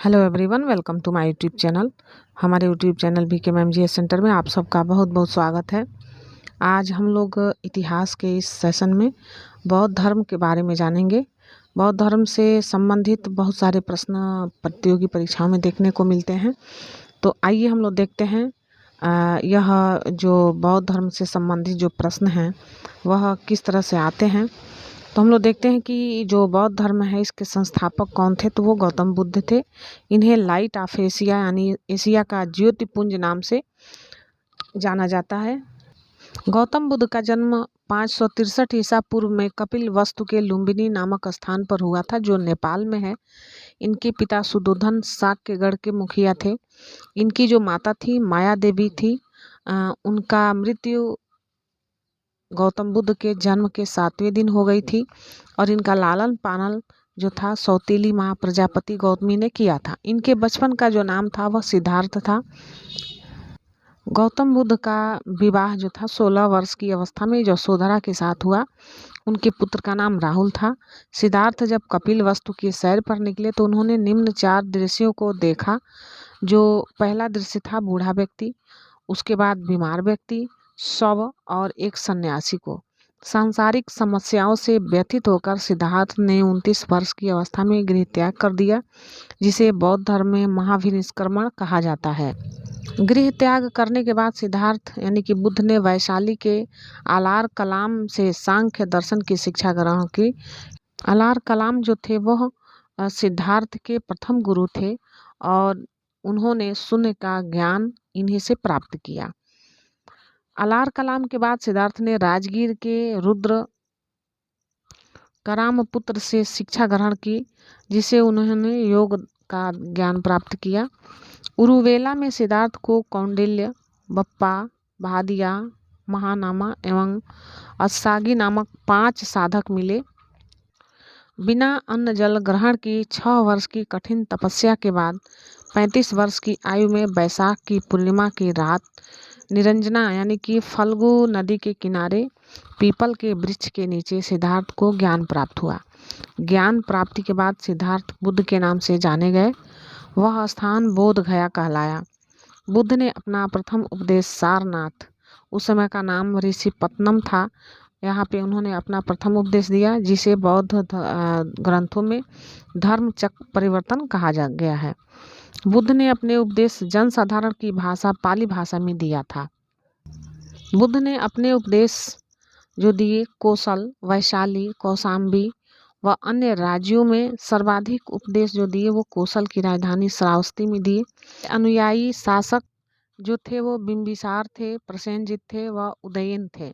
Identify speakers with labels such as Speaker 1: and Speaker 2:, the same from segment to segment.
Speaker 1: Hello everyone, welcome to my YouTube channel. हमारे YouTube channel BKMGS centre में आप सबका बहुत बहुत स्वागत है। आज हम लोग इतिहास के इस सेशन में बौद्ध धर्म के बारे में जानेंगे। बौद्ध धर्म से संबंधित बहुत सारे प्रश्न प्रतियोगी परीक्षाओं में देखने को मिलते हैं। तो आइए हम लोग देखते हैं यह जो बौद्ध धर्म से संबंधित जो प्रश्न हैं वह किस तरह से आते हैं। तो हम लोग देखते हैं कि जो बौद्ध धर्म है इसके संस्थापक कौन थे, तो वो गौतम बुद्ध थे। इन्हें लाइट ऑफ एशिया यानी एशिया का ज्योतिपुंज नाम से जाना जाता है। गौतम बुद्ध का जन्म 563 ईसा पूर्व में कपिल वस्तु के लुम्बिनी नामक स्थान पर हुआ था, जो नेपाल में है। इनके पिता सुदोधन साक्यगढ़ के मुखिया थे। इनकी जो माता थी माया देवी थी। उनका मृत्यु गौतम बुद्ध के जन्म के 7वें दिन हो गई थी और इनका लालन पालन जो था सौतेली माँ प्रजापति गौतमी ने किया था। इनके बचपन का जो नाम था वह सिद्धार्थ था। गौतम बुद्ध का विवाह जो था 16 वर्ष की अवस्था में यशोधरा के साथ हुआ। उनके पुत्र का नाम राहुल था। सिद्धार्थ जब कपिल वस्तु की सैर पर निकले तो उन्होंने निम्न 4 दृश्यों को देखा। जो पहला दृश्य था बूढ़ा व्यक्ति, उसके बाद बीमार व्यक्ति, शव और एक सन्यासी को। सांसारिक समस्याओं से व्यथित होकर सिद्धार्थ ने 29 वर्ष की अवस्था में गृह त्याग कर दिया, जिसे बौद्ध धर्म में महाभिनिष्क्रमण कहा जाता है। गृह त्याग करने के बाद सिद्धार्थ यानी कि बुद्ध ने वैशाली के आलार कलाम से सांख्य दर्शन की शिक्षा ग्रहण की। आलार कलाम जो थे वह सिद्धार्थ के प्रथम गुरु थे और उन्होंने शून्य का ज्ञान इन्हीं से प्राप्त किया। आलार कलाम के बाद सिद्धार्थ ने राजगीर के रुद्र करामपुत्र से शिक्षा ग्रहण की, जिसे उन्होंने योग का ज्ञान प्राप्त किया। उरुवेला में सिद्धार्थ को कौंडिल्य, बप्पा, भादिया, महानामा एवं अस्सागी नामक 5 साधक मिले। बिना अन्न जल ग्रहण की 6 वर्ष की कठिन तपस्या के बाद 35 वर्ष की आयु में बैसाख की पूर्णिमा की रात निरंजना यानी कि फल्गु नदी के किनारे पीपल के वृक्ष के नीचे सिद्धार्थ को ज्ञान प्राप्त हुआ। ज्ञान प्राप्ति के बाद सिद्धार्थ बुद्ध के नाम से जाने गए। वह स्थान बोध गया कहलाया। बुद्ध ने अपना प्रथम उपदेश सारनाथ, उस समय का नाम ऋषिपत्नम था, यहाँ पे उन्होंने अपना प्रथम उपदेश दिया, जिसे बौद्ध ग्रंथों में धर्म चक्र परिवर्तन कहा गया है। बुद्ध ने अपने उपदेश जनसाधारण की भाषा पाली भाषा में दिया था। बुद्ध ने अपने उपदेश जो दिए कोसल, वैशाली, कौशाम्बी व अन्य राज्यों में सर्वाधिक उपदेश जो दिए वो कोसल की राजधानी श्रावस्ती में दिए। अनुयायी शासक जो थे वो बिंबिसार थे, प्रसेनजित थे व उदयन थे।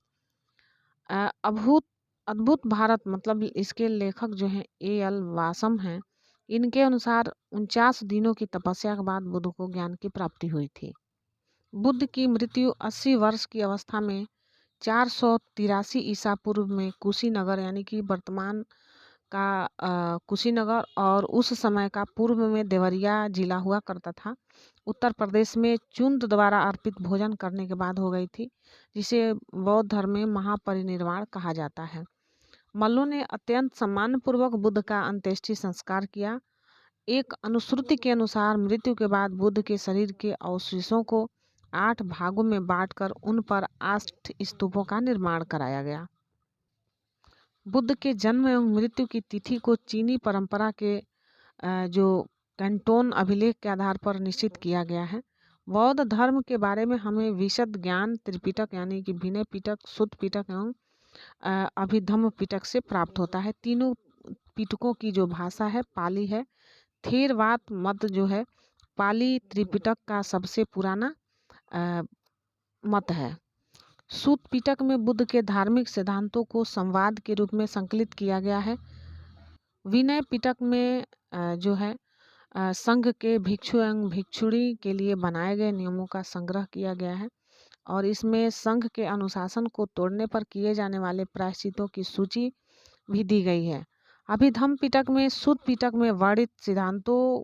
Speaker 1: अद्भुत भारत मतलब इसके लेखक जो हैं A.L. वासम हैं। इनके अनुसार 49 दिनों की तपस्या के बाद बुद्ध को ज्ञान की प्राप्ति हुई थी। बुद्ध की मृत्यु 80 वर्ष की अवस्था में 483 ईसा पूर्व में कुशीनगर यानी कि वर्तमान का कुशीनगर और उस समय का पूर्व में देवरिया जिला हुआ करता था, उत्तर प्रदेश में चुंद द्वारा अर्पित भोजन करने के बाद हो गई थी, जिसे बौद्ध धर्म में महापरिनिर्वाण कहा जाता है। मल्लों ने अत्यंत सम्मानपूर्वक बुद्ध का अंत्येष्टि संस्कार किया। एक अनुश्रुति के अनुसार मृत्यु के बाद बुद्ध के शरीर के अवशेषों को 8 भागों में बांटकर उन पर 8 स्तूपों का निर्माण कराया गया। बुद्ध के जन्म एवं मृत्यु की तिथि को चीनी परंपरा के जो कैंटोन अभिलेख के आधार पर निश्चित किया गया है। बौद्ध धर्म के बारे में हमें विशद ज्ञान त्रिपिटक यानी कि विनय पिटक, सुत्त पिटक एवं अभिधम्म पिटक से प्राप्त होता है। तीनों पिटकों की जो भाषा है पाली है। थेरवाद मत जो है पाली त्रिपिटक का सबसे पुराना मत है। सूत पिटक में बुद्ध के धार्मिक सिद्धांतों को संवाद के रूप में संकलित किया गया है। विनय पिटक में जो है संघ के भिक्षु एवं भिक्षुणी के लिए बनाए गए नियमों का संग्रह किया गया है और इसमें संघ के अनुशासन को तोड़ने पर किए जाने वाले प्रायश्चितों की सूची भी दी गई है। अभिधम्म पिटक में सूत पिटक में वर्णित सिद्धांतों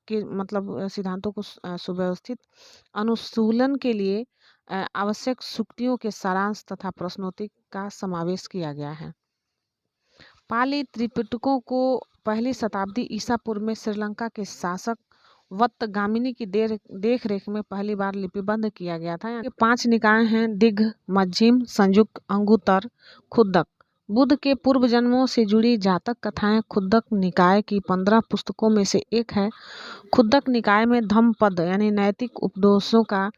Speaker 1: के मतलब सिद्धांतों को सुव्यवस्थित अनुशूलन के लिए आवश्यक सूक्तियों के सारांश तथा प्रश्नोत्तरी का समावेश किया गया है। पाली त्रिपिटकों को पहली शताब्दी ईसा पूर्व में श्रीलंका के शासक वत्तगामिनी की देख रेख में पहली बार लिपिबद्ध किया गया था। 5 निकाय हैं: दिग्, मध्यम, संयुक्त, अंगुत्तर, खुद्दक। बुद्ध के पूर्व जन्मों से जुड़ी जातक कथाएं खुद्दक निकाय की 15 पुस्तकों में से एक है। खुद्दक निकाय में धम्मपद यानी नैतिक उपदेशों का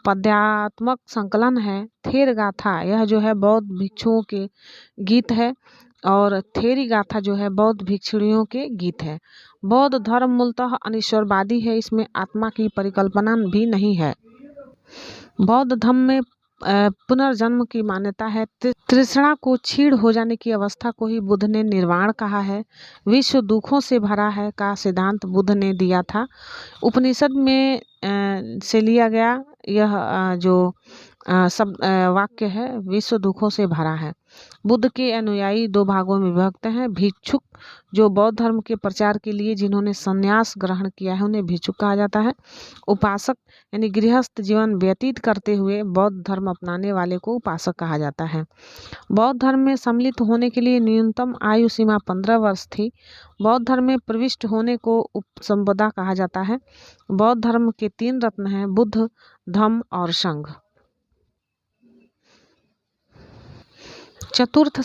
Speaker 1: पद्यात्मक संकलन है। थेर गाथा यह जो है बौद्ध भिक्षुओं के गीत है, और थेरी गाथा जो है बौद्ध भिक्षुणियों के गीत है। बौद्ध धर्म मूलतः अनिश्वरवादी है, इसमें आत्मा की परिकल्पना भी नहीं है। बौद्ध धर्म में पुनर्जन्म की मान्यता है। तृष्णा को क्षीण हो जाने की अवस्था को ही बुद्ध ने निर्वाण कहा है। विश्व दुखों से भरा है का सिद्धांत बुद्ध ने दिया था। उपनिषद में से लिया गया यह जो सब वाक्य है, विश्व दुखों से भरा है। बुद्ध के अनुयायी 2 भागों में विभक्त हैं। भिक्षुक जो बौद्ध धर्म के प्रचार के लिए जिन्होंने संन्यास ग्रहण किया है उन्हें भिक्षुक कहा जाता है। उपासक यानी गृहस्थ जीवन व्यतीत करते हुए बौद्ध धर्म अपनाने वाले को उपासक कहा जाता है। बौद्ध धर्म में सम्मिलित होने के लिए न्यूनतम आयु सीमा 15 वर्ष थी। बौद्ध धर्म में प्रविष्ट होने को उपसंपदा कहा जाता है। बौद्ध धर्म के 3 रत्न हैं: बुद्ध, धम्म और संघ। चतुर्थ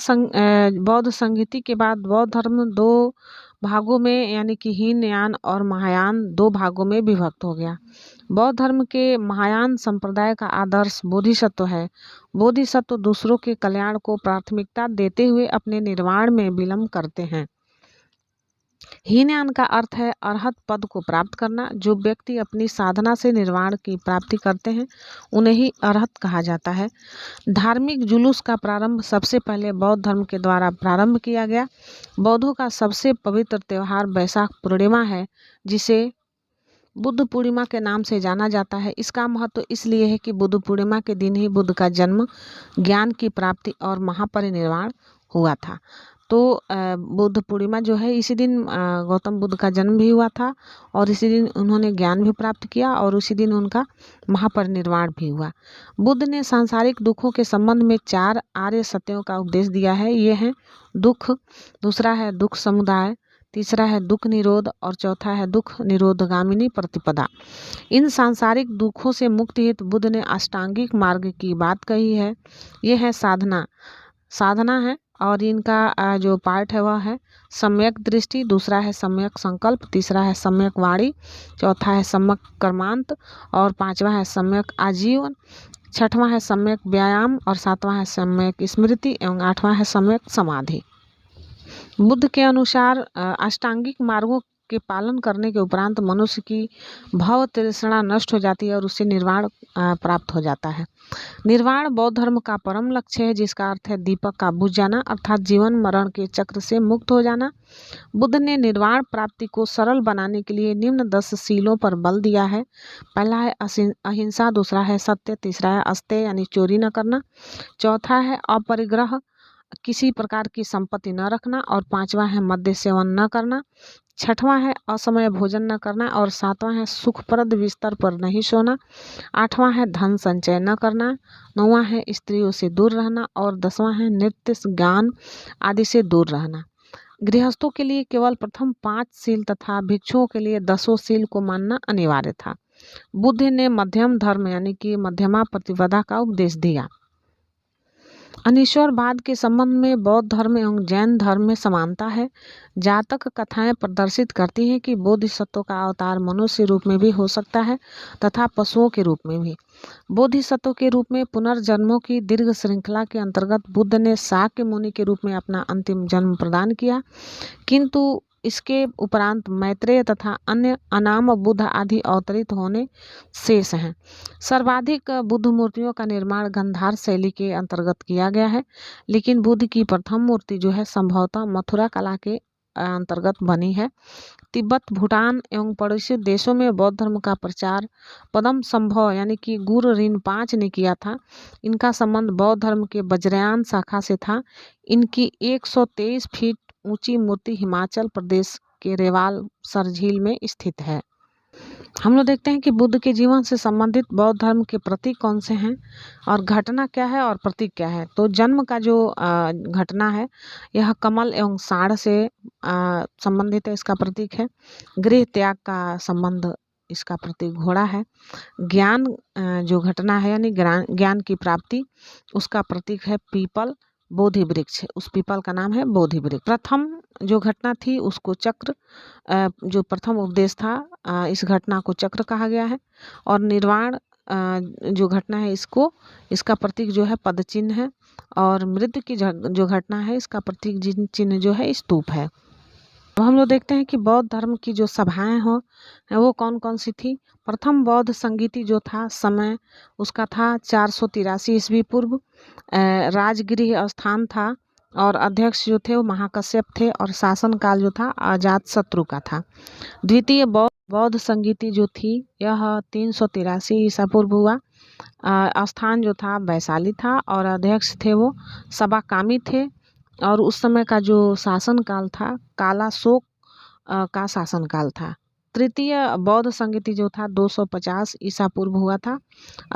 Speaker 1: बौद्ध संहिता के बाद बौद्ध धर्म 2 भागों में यानी कि हीनयान और महायान 2 भागों में विभक्त हो गया। बौद्ध धर्म के महायान संप्रदाय का आदर्श बोधिसत्व है। बोधिसत्व दूसरों के कल्याण को प्राथमिकता देते हुए अपने निर्वाण में विलंब करते हैं। हीनयान का अर्थ है अरहत पद को प्राप्त करना। जो व्यक्ति अपनी साधना से निर्वाण की प्राप्ति करते हैं उन्हें ही अरहत कहा जाता है। धार्मिक जुलूस का प्रारंभ सबसे पहले बौद्ध धर्म के द्वारा प्रारंभ किया गया। बौद्धों का सबसे पवित्र त्यौहार बैसाख पूर्णिमा है, जिसे बुद्ध पूर्णिमा के नाम से जाना जाता है। इसका महत्व इसलिए है कि बुद्ध पूर्णिमा के दिन ही बुद्ध का जन्म, ज्ञान की प्राप्ति और महापरिनिर्वाण हुआ था। तो बुद्ध पूर्णिमा जो है इसी दिन गौतम बुद्ध का जन्म भी हुआ था, और इसी दिन उन्होंने ज्ञान भी प्राप्त किया, और उसी दिन उनका महापरिनिर्वाण भी हुआ। बुद्ध ने सांसारिक दुखों के संबंध में 4 आर्य सत्यों का उपदेश दिया है। ये हैं दुख, दूसरा है दुख समुदाय, तीसरा है दुख निरोध, और चौथा है दुख निरोधगामिनी प्रतिपदा। इन सांसारिक दुखों से मुक्ति हेतु बुद्ध ने अष्टांगिक मार्ग की बात कही है। ये है साधना है, और इनका जो पार्ट है वह है सम्यक दृष्टि, दूसरा है सम्यक संकल्प, तीसरा है सम्यक वाणी, चौथा है सम्यक कर्मांत, और 5वां है सम्यक आजीवन, 6वां है सम्यक व्यायाम, और 7वां है सम्यक स्मृति, एवं 8वां है सम्यक समाधि। बुद्ध के अनुसार अष्टांगिक मार्गों के पालन करने के उपरांत मनुष्य की भव तृष्णा नष्ट हो जाती है और उससे निर्वाण प्राप्त हो जाता है। निर्वाण बौद्ध धर्म का परम लक्ष्य है, जिसका अर्थ है दीपक का बुझ जाना, अर्थात जीवन मरण के चक्र से मुक्त हो जाना। बुद्ध ने निर्वाण प्राप्ति को सरल बनाने के लिए निम्न 10 शीलों पर बल दिया है। पहला है अहिंसा, दूसरा है सत्य, तीसरा है अस्तेय यानी चोरी न करना, चौथा है अपरिग्रह, किसी प्रकार की संपत्ति न रखना, और 5वां है मद्य सेवन न करना, 6वां है असमय भोजन न करना, और 7वां है सुखप्रद बिस्तर पर नहीं सोना, 8वां है धन संचय न करना, 9वां है स्त्रियों से दूर रहना, और 10वां है नृत्य, गान आदि से दूर रहना। गृहस्थों के लिए केवल प्रथम 5 शील तथा भिक्षुओं के लिए 10 शील को मानना अनिवार्य था। बुद्ध ने मध्यम धर्म यानी कि मध्यमा प्रतिपदा का उपदेश दिया। अनीश्वरवाद के संबंध में बौद्ध धर्म एवं जैन धर्म में समानता है। जातक कथाएं प्रदर्शित करती हैं कि बोधिसत्व का अवतार मनुष्य रूप में भी हो सकता है तथा पशुओं के रूप में भी। बोधिसत्व के रूप में पुनर्जन्मों की दीर्घ श्रृंखला के अंतर्गत बुद्ध ने शाक्य मुनि के रूप में अपना अंतिम जन्म प्रदान किया, किंतु इसके उपरांत मैत्रेय तथा अन्य अनाम बुद्ध आदि अवतरित होने शेष हैं। सर्वाधिक बुद्ध मूर्तियों का निर्माण गंधार शैली के अंतर्गत किया गया है, लेकिन बुद्ध की प्रथम मूर्ति जो है संभवतः मथुरा कला के अंतर्गत बनी है। तिब्बत, भूटान एवं पड़ोसी देशों में बौद्ध धर्म का प्रचार पदम संभव यानी कि गुरु रिनपाच ने किया था। इनका संबंध बौद्ध धर्म के वज्रयान शाखा से था। इनकी 123 फीट ऊंची मूर्ति हिमाचल प्रदेश के रेवाल सर झील में स्थित है। हम लोग देखते हैं कि बुद्ध के जीवन से संबंधित बौद्ध धर्म के प्रतीक कौन से हैं और घटना क्या है और प्रतीक क्या है। तो जन्म का जो घटना है यह कमल एवं साढ़ से संबंधित है, इसका प्रतीक है। गृह त्याग का संबंध इसका प्रतीक घोड़ा है। ज्ञान जो घटना है यानी ज्ञान की प्राप्ति, उसका प्रतीक है पीपल, बोधि वृक्ष, उस पीपल का नाम है बोधि वृक्ष। प्रथम जो घटना थी उसको चक्र, जो प्रथम उपदेश था इस घटना को चक्र कहा गया है। और निर्वाण जो घटना है इसका प्रतीक जो है पद चिन्ह है। और मृत्यु की जो घटना है इसका प्रतीक चिन्ह जो है स्तूप है। अब हम लोग देखते हैं कि बौद्ध धर्म की जो सभाएं हो वो कौन कौन सी थी। प्रथम बौद्ध संगीति जो था समय उसका था 483 ईस्वी पूर्व। राजगृह स्थान था और अध्यक्ष जो थे वो महाकश्यप थे और शासन काल जो था अजातशत्रु का था। द्वितीय बौद्ध संगीति जो थी यह 383 ईसा पूर्व हुआ। स्थान जो था वैशाली था और अध्यक्ष थे वो सबाकामी थे। और उस समय का जो शासन काल था कालाशोक का शासन काल था। तृतीय बौद्ध संगीति जो था 250 ईसा पूर्व हुआ था।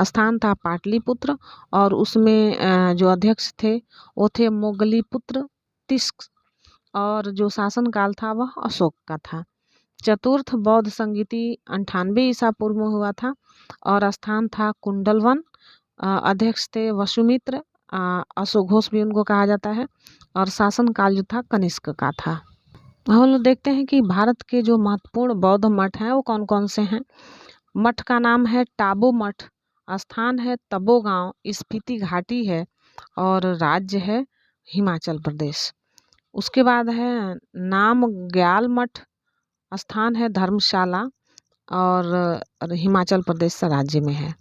Speaker 1: स्थान था पाटलिपुत्र और उसमें जो अध्यक्ष थे वो थे मोगलीपुत्र तिस्क और जो शासन काल था वह अशोक का था। चतुर्थ बौद्ध संगीति 98 ईसा पूर्व में हुआ था और स्थान था कुंडलवन। अध्यक्ष थे वसुमित्र, अशोघोष भी उनको कहा जाता है और शासन काल जो था कनिष्क का था। हम लोग देखते हैं कि भारत के जो महत्वपूर्ण बौद्ध मठ हैं वो कौन कौन से हैं। मठ का नाम है टाबू मठ, स्थान है तबो गांव, स्पीति घाटी है और राज्य है हिमाचल प्रदेश। उसके बाद है नाम ग्याल मठ, स्थान है धर्मशाला और हिमाचल प्रदेश राज्य में है।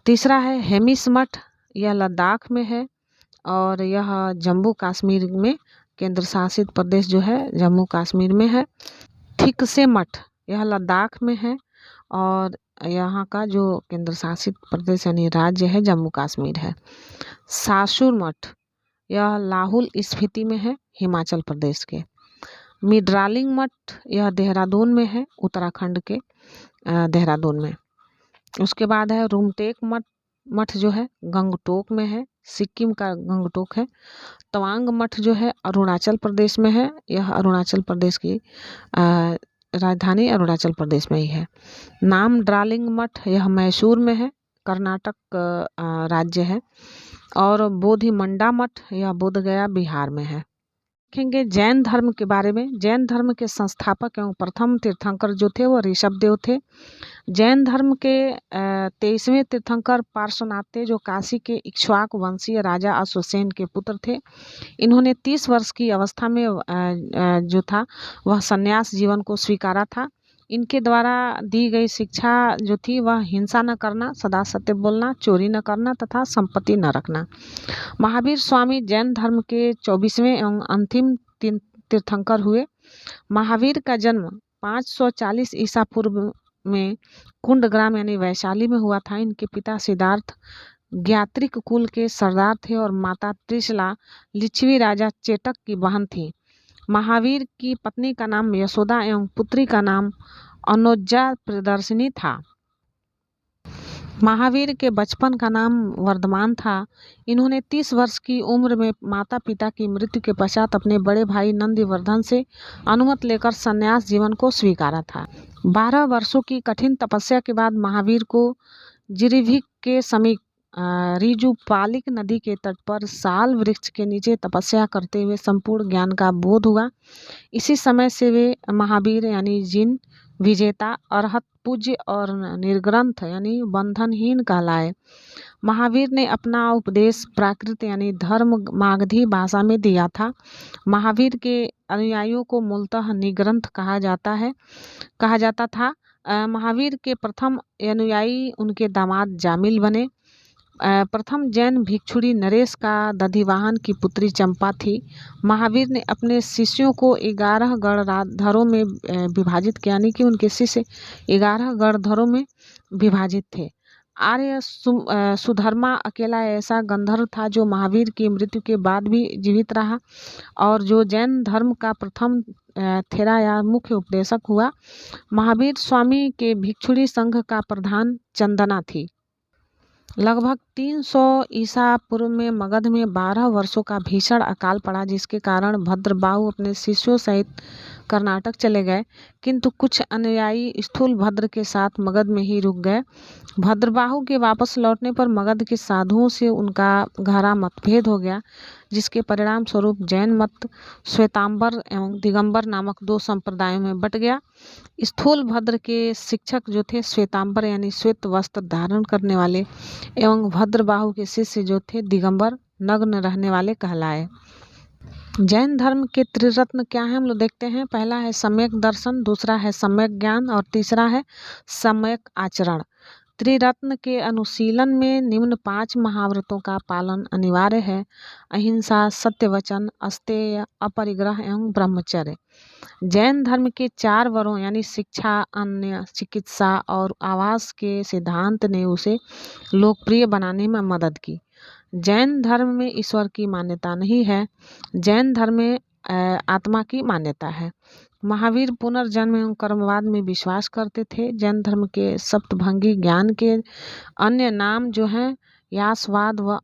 Speaker 1: तीसरा है हेमिस मठ, यह लद्दाख में है और यह जम्मू कश्मीर में केंद्र शासित प्रदेश जो है जम्मू कश्मीर में है। थिकसे मठ यह लद्दाख में है और यहाँ का जो केंद्र शासित प्रदेश यानी राज्य है जम्मू कश्मीर है। सासुर मठ यह लाहौल स्पीति में है हिमाचल प्रदेश के। मिड्रालिंग मठ यह देहरादून में है, उत्तराखंड के देहरादून में। उसके बाद है रूमटेक मठ जो है गंगटोक में है, सिक्किम का गंगटोक है। तवांग मठ जो है अरुणाचल प्रदेश में है, यह अरुणाचल प्रदेश की राजधानी अरुणाचल प्रदेश में ही है। नाम ड्रालिंग मठ यह मैसूर में है, कर्नाटक राज्य है। और बोधिमंडा मठ यह बोधगया बिहार में है। देखेंगे जैन धर्म के बारे में। जैन धर्म के संस्थापक एवं प्रथम तीर्थंकर जो थे वो ऋषभदेव थे। जैन धर्म के 23वें तीर्थंकर पार्श्वनाथ थे जो काशी के इक्ष्वाक वंशीय राजा अश्वसेन के पुत्र थे। इन्होंने 30 वर्ष की अवस्था में जो था वह संन्यास जीवन को स्वीकारा था। इनके द्वारा दी गई शिक्षा जो थी वह हिंसा न करना, सदा सत्य बोलना, चोरी न करना तथा संपत्ति न रखना। महावीर स्वामी जैन धर्म के 24वें एवं अंतिम तीर्थंकर हुए। महावीर का जन्म 540 ईसा पूर्व में कुंडग्राम यानी वैशाली में हुआ था। इनके पिता सिद्धार्थ ज्ञात्रिक कुल के सरदार थे और माता त्रिशला लिच्छवी राजा चेटक की बहन थी। महावीर की पत्नी का नाम यशोदा एवं पुत्री का नाम अनुज्जा प्रियदर्शिनी था। महावीर के बचपन का नाम वर्धमान था। इन्होंने 30 वर्ष की उम्र में माता पिता की मृत्यु के पश्चात अपने बड़े भाई नंदिवर्धन से अनुमति लेकर संन्यास जीवन को स्वीकारा था। 12 वर्षों की कठिन तपस्या के बाद महावीर को जिरीभिक के समीप रिजुपालिक नदी के तट पर साल वृक्ष के नीचे तपस्या करते हुए संपूर्ण ज्ञान का बोध हुआ। इसी समय से वे महावीर यानी जिन विजेता, अरहत, पूज्य और निर्ग्रंथ यानी बंधनहीन कहलाए। महावीर ने अपना उपदेश प्राकृत यानी धर्म मागधी भाषा में दिया था। महावीर के अनुयायियों को मूलतः निग्रंथ कहा जाता था। महावीर के प्रथम अनुयायी उनके दामाद जामिल बने। प्रथम जैन भिक्षुणी नरेश का दधिवाहन की पुत्री चंपा थी। महावीर ने अपने शिष्यों को 11 गणधरों में विभाजित किया, यानी कि उनके शिष्य 11 गणधरों में विभाजित थे। आर्य सुधर्मा अकेला ऐसा गंधर्व था जो महावीर की मृत्यु के बाद भी जीवित रहा और जो जैन धर्म का प्रथम थेरा या मुख्य उपदेशक हुआ। महावीर स्वामी के भिक्षुणी संघ का प्रधान चंदना थी। लगभग 300 ईसा पूर्व में मगध में 12 वर्षों का भीषण अकाल पड़ा, जिसके कारण भद्रबाहु अपने शिष्यों सहित कर्नाटक चले गए, किंतु कुछ अनुयायी स्थूलभद्र के साथ मगध में ही रुक गए। भद्रबाहु के वापस लौटने पर मगध के साधुओं से उनका गहरा मतभेद हो गया, जिसके परिणाम स्वरूप जैन मत श्वेतांबर एवं दिगंबर नामक दो संप्रदायों में बट गया। स्थूलभद्र के शिक्षक जो थे श्वेतांबर यानी श्वेत वस्त्र धारण करने वाले, एवं भद्रबाहु के शिष्य जो थे दिगंबर नग्न रहने वाले कहलाए। जैन धर्म के त्रिरत्न क्या है हम लोग देखते हैं। पहला है सम्यक दर्शन, दूसरा है सम्यक ज्ञान और तीसरा है सम्यक आचरण। त्रिरत्न के अनुशीलन में निम्न 5 महाव्रतों का पालन अनिवार्य है: अहिंसा, सत्यवचन, अस्तेय, अपरिग्रह एवं ब्रह्मचर्य। जैन धर्म के 4 वरों यानी शिक्षा, अन्न, चिकित्सा और आवास के सिद्धांत ने उसे लोकप्रिय बनाने में मदद की। जैन धर्म में ईश्वर की मान्यता नहीं है, जैन धर्म में आत्मा की मान्यता है। महावीर पुनर्जन्म एवं कर्मवाद में विश्वास करते थे। जैन धर्म के सप्तभंगी ज्ञान के अन्य नाम जो हैं यासवाद व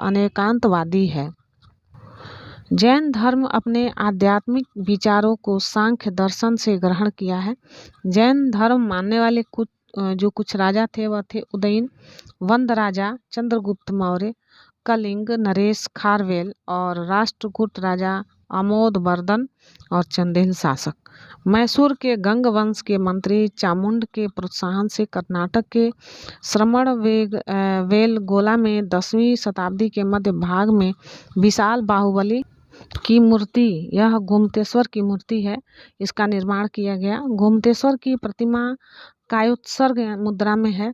Speaker 1: अनेकांतवादी है। जैन धर्म अपने आध्यात्मिक विचारों को सांख्य दर्शन से ग्रहण किया है। जैन धर्म मानने वाले कुछ राजा थे वह थे उदयन, वंद राजा, चंद्रगुप्त मौर्य, कलिंग, नरेश, खारवेल और राष्ट्रकूट राजा अमोदवर्धन और चंदेल शासक। मैसूर के गंग वंश के मंत्री चामुंड के प्रोत्साहन से कर्नाटक के श्रवण बेलगोला में 10वीं शताब्दी के मध्य भाग में विशाल बाहुबली की मूर्ति, यह गोमतेश्वर की मूर्ति है, इसका निर्माण किया गया। गोमतेश्वर की प्रतिमा कायोत्सर्ग मुद्रा में है।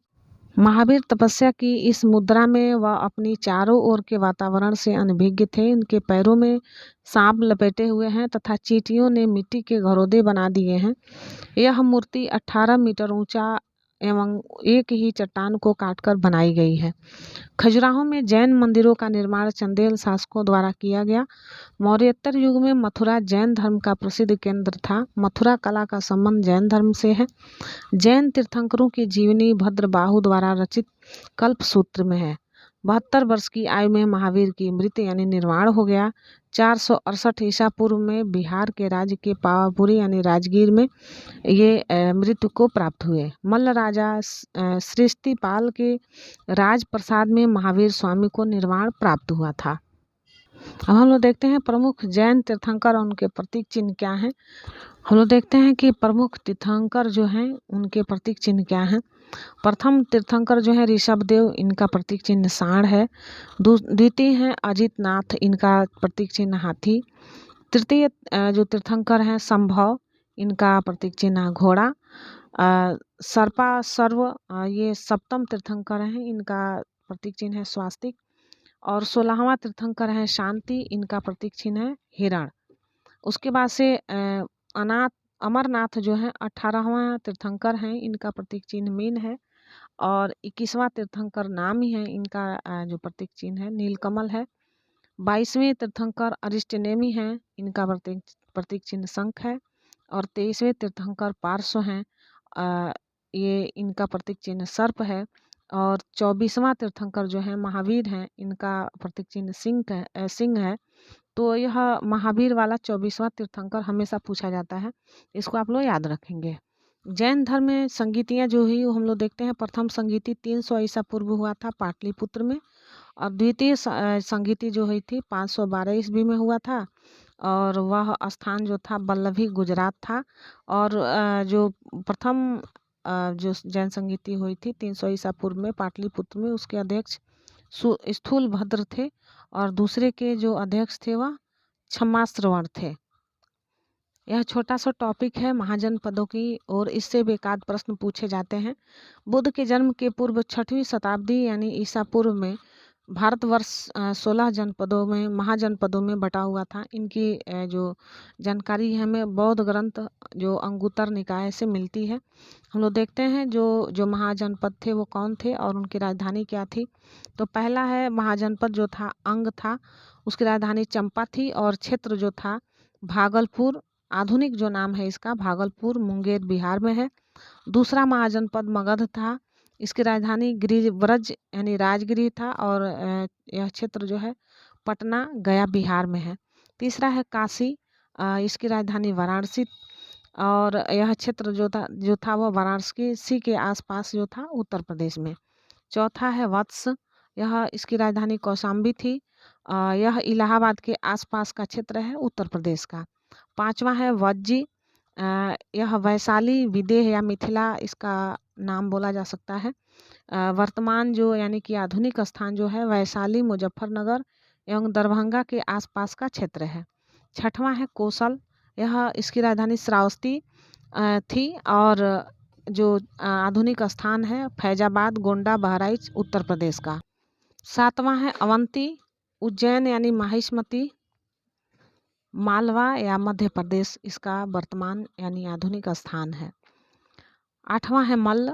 Speaker 1: महावीर तपस्या की इस मुद्रा में वह अपनी चारों ओर के वातावरण से अनभिज्ञ थे। इनके पैरों में सांप लपेटे हुए हैं तथा चींटियों ने मिट्टी के घरौंदे बना दिए हैं। यह मूर्ति 18 मीटर ऊंचा एवं एक ही चट्टान को काटकर बनाई गई है। खजुराहो में जैन मंदिरों का निर्माण चंदेल शासकों द्वारा किया गया। मौर्योत्तर युग में मथुरा जैन धर्म का प्रसिद्ध केंद्र था। मथुरा कला का संबंध जैन धर्म से है। जैन तीर्थंकरों की जीवनी भद्रबाहु द्वारा रचित कल्पसूत्र में है। 72 वर्ष की आयु में महावीर की मृत्यु यानी निर्वाण हो गया। 468 ईसा पूर्व में बिहार के राज्य के पावापुरी यानी राजगीर में ये मृत्यु को प्राप्त हुए। मल्ल राजा सृष्टिपाल के राजप्रसाद में महावीर स्वामी को निर्वाण प्राप्त हुआ था। अब हम लोग देखते हैं प्रमुख जैन तीर्थंकर और उनके प्रतीक चिन्ह क्या हैं। हम लोग देखते हैं कि प्रमुख तीर्थंकर जो हैं उनके प्रतीक चिन्ह क्या हैं। प्रथम तीर्थंकर जो है ऋषभदेव, इनका प्रतीक चिन्ह सांड है। द्वितीय हैं अजितनाथ, इनका प्रतीक चिन्ह हाथी। तृतीय जो तीर्थंकर हैं संभव, इनका प्रतीक चिन्ह घोड़ा। सर्पा सर्व ये सप्तम तीर्थंकर हैं, इनका प्रतीक चिन्ह है स्वास्तिक। और 16वां तीर्थंकर है शांति, इनका प्रतीक चिन्ह है हिरण। उसके बाद से अमरनाथ जो है 18वां तीर्थंकर हैं, इनका प्रतीक चिन्ह मीन है। और 21वां तीर्थंकर नाम ही है, इनका जो प्रतीक चिन्ह है नीलकमल है। 22वें तीर्थंकर अरिष्टनेमी हैं, इनका प्रतीक चिन्ह शंख है। और 23वें तीर्थंकर पार्श्व हैं, ये इनका प्रतीक चिन्ह सर्प है। और 24वां तीर्थंकर जो है महावीर हैं, इनका प्रतीक चिन्ह सिंह है। तो यह महावीर वाला 24वां तीर्थंकर हमेशा पूछा जाता है, इसको आप लोग याद रखेंगे। जैन धर्म में संगीतियाँ जो हुई हम लोग देखते हैं। प्रथम संगीति 300 ईसा पूर्व हुआ था पाटलिपुत्र में। और द्वितीय संगीति जो हुई थी 512 ईस्वी में हुआ था, और वह स्थान जो था बल्लभी गुजरात था। और जो प्रथम जो जैन संगीति हुई थी 300 ईसा पूर्व में पाटलिपुत्र में, उसके अध्यक्ष स्थूलभद्र थे। और दूसरे के जो अध्यक्ष थे वह क्षमाश्रवण थे। यह छोटा सा टॉपिक है महाजनपदों की, और इससे भी एकाध प्रश्न पूछे जाते हैं। बुद्ध के जन्म के पूर्व 6वीं शताब्दी यानी ईसा पूर्व में भारतवर्ष 16 जनपदों में महाजनपदों में बटा हुआ था। इनकी जो जानकारी है हमें बौद्ध ग्रंथ जो अंगुत्तर निकाय से मिलती है। हम लोग देखते हैं जो महाजनपद थे वो कौन थे और उनकी राजधानी क्या थी। तो पहला है महाजनपद जो था अंग था, उसकी राजधानी चंपा थी और क्षेत्र जो था भागलपुर, आधुनिक जो नाम है इसका भागलपुर मुंगेर बिहार में है। दूसरा महाजनपद मगध था, इसकी राजधानी गिरिव्रज यानी राजगिरी था, और यह क्षेत्र जो है पटना गया बिहार में है। तीसरा है काशी, इसकी राजधानी वाराणसी, और यह क्षेत्र जो था वह वाराणसी के आसपास जो था उत्तर प्रदेश में। चौथा है वत्स, यह इसकी राजधानी कौशाम्बी थी। यह इलाहाबाद के आसपास का क्षेत्र है उत्तर प्रदेश का। पांचवा है वज्जी, यह वैशाली, विदेह या मिथिला इसका नाम बोला जा सकता है। वर्तमान जो यानी कि आधुनिक स्थान जो है वैशाली, मुजफ्फरनगर एवं दरभंगा के आसपास का क्षेत्र है। छठवां है कोसल, यह इसकी राजधानी श्रावस्ती थी, और जो आधुनिक स्थान है फैजाबाद, गोंडा, बहराइच उत्तर प्रदेश का। सातवां है अवंती, उज्जैन यानी माहिष्मती, मालवा या मध्य प्रदेश इसका वर्तमान यानी आधुनिक स्थान है। आठवां है मल्ल,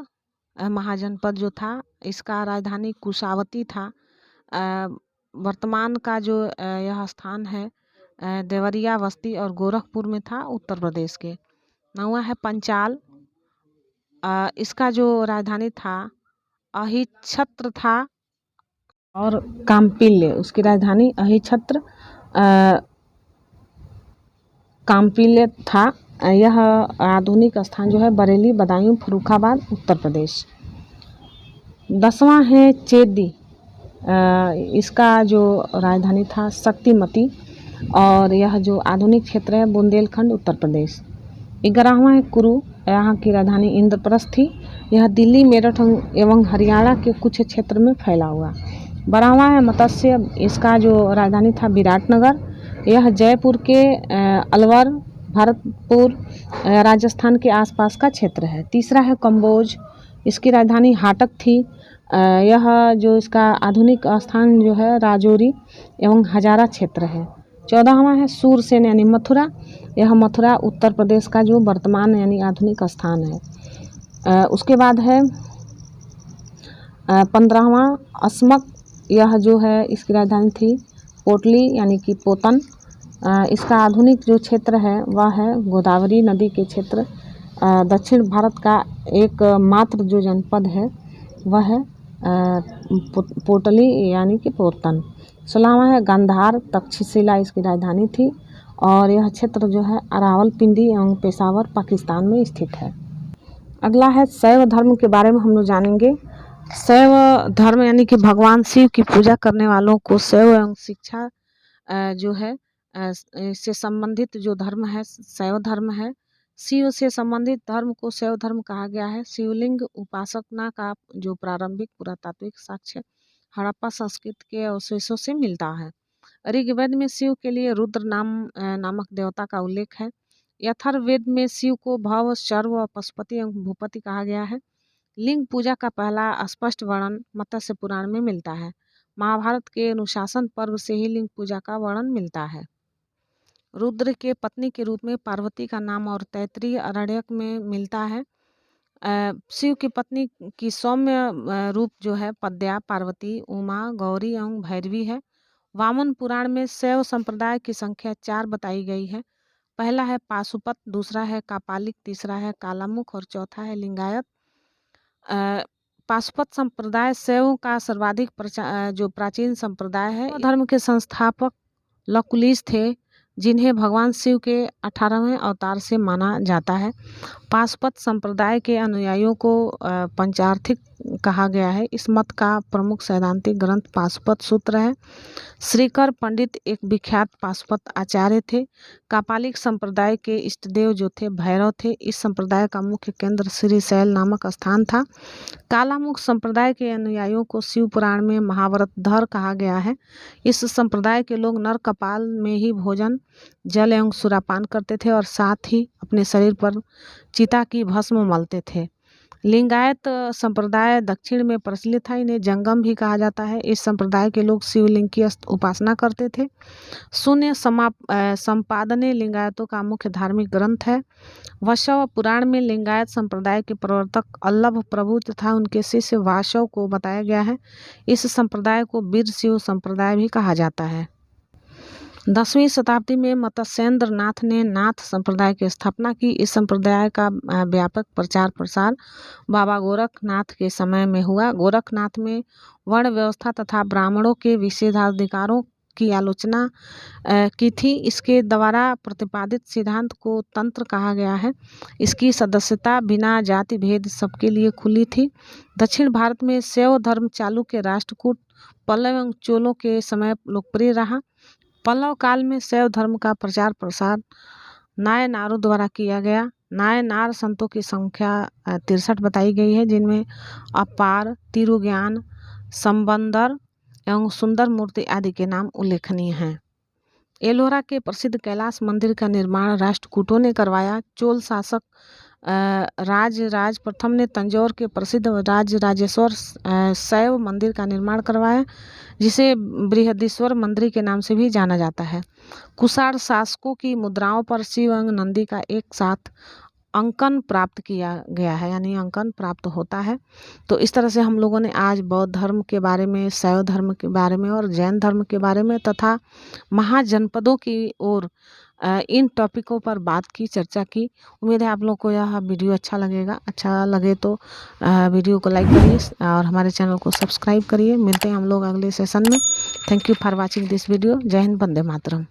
Speaker 1: महाजनपद जो था इसका राजधानी कुशावती था। वर्तमान का जो यह स्थान है देवरिया, बस्ती और गोरखपुर में था उत्तर प्रदेश के। नौवां है पंचाल, इसका जो राजधानी था अहिच्छत्र था, और काम्पिल्य उसकी राजधानी अहिच्छत्र काम्पिल्य था। यह आधुनिक स्थान जो है बरेली, बदायूं, फर्रुखाबाद उत्तर प्रदेश। 10वां है चेदी, इसका जो राजधानी था शक्तिमती, और यह जो आधुनिक क्षेत्र है बुंदेलखंड उत्तर प्रदेश। 11वां है कुरु, यहाँ की राजधानी इंद्रप्रस्थ थी। यह दिल्ली, मेरठ एवं हरियाणा के कुछ क्षेत्र में फैला हुआ। 12वां है मत्स्य, इसका जो राजधानी था विराटनगर, यह जयपुर के अलवर, भरतपुर, राजस्थान के आसपास का क्षेत्र है। 3रा है कम्बोज, इसकी राजधानी हाटक थी। यह जो इसका आधुनिक स्थान जो है राजौरी एवं हजारा क्षेत्र है। 14वां है सूरसेन यानी मथुरा, यह मथुरा उत्तर प्रदेश का जो वर्तमान यानी आधुनिक स्थान है। उसके बाद है 15वां अस्मक, यह जो है इसकी राजधानी थी पोटली यानी कि पोतन। इसका आधुनिक जो क्षेत्र है वह है गोदावरी नदी के क्षेत्र। दक्षिण भारत का एक मात्र जो जनपद है वह है पोटली यानी कि पोतन। 16वां है गांधार, तक्षशिला इसकी राजधानी थी, और यह क्षेत्र जो है रावलपिंडी एवं पेशावर पाकिस्तान में स्थित है। अगला है शैव धर्म के बारे में हम लोग जानेंगे। शैव धर्म यानी कि भगवान शिव की पूजा करने वालों को शैव एवं शिक्षा जो है इससे संबंधित जो धर्म है शैव धर्म है। शिव से संबंधित धर्म को शैव धर्म कहा गया है। शिवलिंग उपासना का जो प्रारंभिक पुरातात्विक साक्ष्य हड़प्पा संस्कृति के अवशेषों से मिलता है। ऋग्वेद में शिव के लिए रुद्र नामक देवता का उल्लेख है। यथर्ववेद में शिव को भव, शर्व, पशुपति एवं भूपति कहा गया है। लिंग पूजा का पहला स्पष्ट वर्णन मत्स्य पुराण में मिलता है। महाभारत के अनुशासन पर्व से ही लिंग पूजा का वर्णन मिलता है। रुद्र के पत्नी के रूप में पार्वती का नाम और तैत्तिरीय आरण्यक में मिलता है। शिव की पत्नी की सौम्य रूप जो है पद्या, पार्वती, उमा, गौरी एवं भैरवी है। वामन पुराण में शैव संप्रदाय की संख्या 4 बताई गई है। पहला है पाशुपत, दूसरा है कापालिक, तीसरा है कालामुख और चौथा है लिंगायत। पाशुपत संप्रदाय शैव का सर्वाधिक जो प्राचीन संप्रदाय है। धर्म के संस्थापक लकुलिश थे, जिन्हें भगवान शिव के 18वें अवतार से माना जाता है। पाशुपत संप्रदाय के अनुयायियों को पंचार्थिक कहा गया है। इस मत का प्रमुख सैद्धांतिक ग्रंथ पाशुपत सूत्र है। श्रीकर पंडित एक विख्यात पाशुपत आचार्य थे। कापालिक संप्रदाय के इष्टदेव जो थे भैरव थे। इस संप्रदाय का मुख्य केंद्र श्रीशैल नामक स्थान था। कालामुख संप्रदाय के अनुयायियों को शिव पुराण में महाव्रतधर कहा गया है। इस संप्रदाय के लोग नर कपाल में ही भोजन, जल एवं सुरापान करते थे और साथ ही अपने शरीर पर चिता की भस्म मलते थे। लिंगायत संप्रदाय दक्षिण में प्रचलित था। इन्हें जंगम भी कहा जाता है। इस संप्रदाय के लोग शिवलिंग की उपासना करते थे। शून्य संपादने लिंगायतों का मुख्य धार्मिक ग्रंथ है। वैष्णव पुराण में लिंगायत संप्रदाय के प्रवर्तक अल्लभ प्रभु तथा उनके शिष्य वासव को बताया गया है। इस संप्रदाय को वीर शिव संप्रदाय भी कहा जाता है। 10वीं शताब्दी में मत्स्येंद्र नाथ ने नाथ संप्रदाय की स्थापना की। इस संप्रदाय का व्यापक प्रचार प्रसार बाबा गोरखनाथ के समय में हुआ। गोरखनाथ में वर्ण व्यवस्था तथा ब्राह्मणों के विशेषाधिकारों की आलोचना की थी। इसके द्वारा प्रतिपादित सिद्धांत को तंत्र कहा गया है। इसकी सदस्यता बिना जाति भेद सबके लिए खुली थी। दक्षिण भारत में शैव धर्म चालुक्य राष्ट्रकूट पल्लव एवं चोलों के समय लोकप्रिय रहा। पल्लव काल में शैव धर्म का प्रचार प्रसार नायनारों द्वारा किया गया। नायनार संतों की संख्या 63 बताई गई है, जिनमें अपार, तिरुज्ञान, संबंदर एवं सुंदर मूर्ति आदि के नाम उल्लेखनीय हैं। एलोरा के प्रसिद्ध कैलाश मंदिर का निर्माण राष्ट्रकूटों ने करवाया। चोल शासक राज प्रथम ने तंजौर के प्रसिद्ध राजराजेश्वर शैव मंदिर का निर्माण करवाया, जिसे बृहदीश्वर मंदिर के नाम से भी जाना जाता है। कुषाण शासकों की मुद्राओं पर शिव एवं नंदी का एक साथ अंकन प्राप्त किया गया है, यानी अंकन प्राप्त होता है। तो इस तरह से हम लोगों ने आज बौद्ध धर्म के बारे में, शैव धर्म के बारे में और जैन धर्म के बारे में तथा महाजनपदों की ओर इन टॉपिकों पर बात की, चर्चा की। उम्मीद है आप लोग को यह वीडियो अच्छा लगेगा। अच्छा लगे तो वीडियो को लाइक करिए और हमारे चैनल को सब्सक्राइब करिए। मिलते हैं हम लोग अगले सेशन में। Thank you for watching this video. जय हिंद, वंदे मातरम।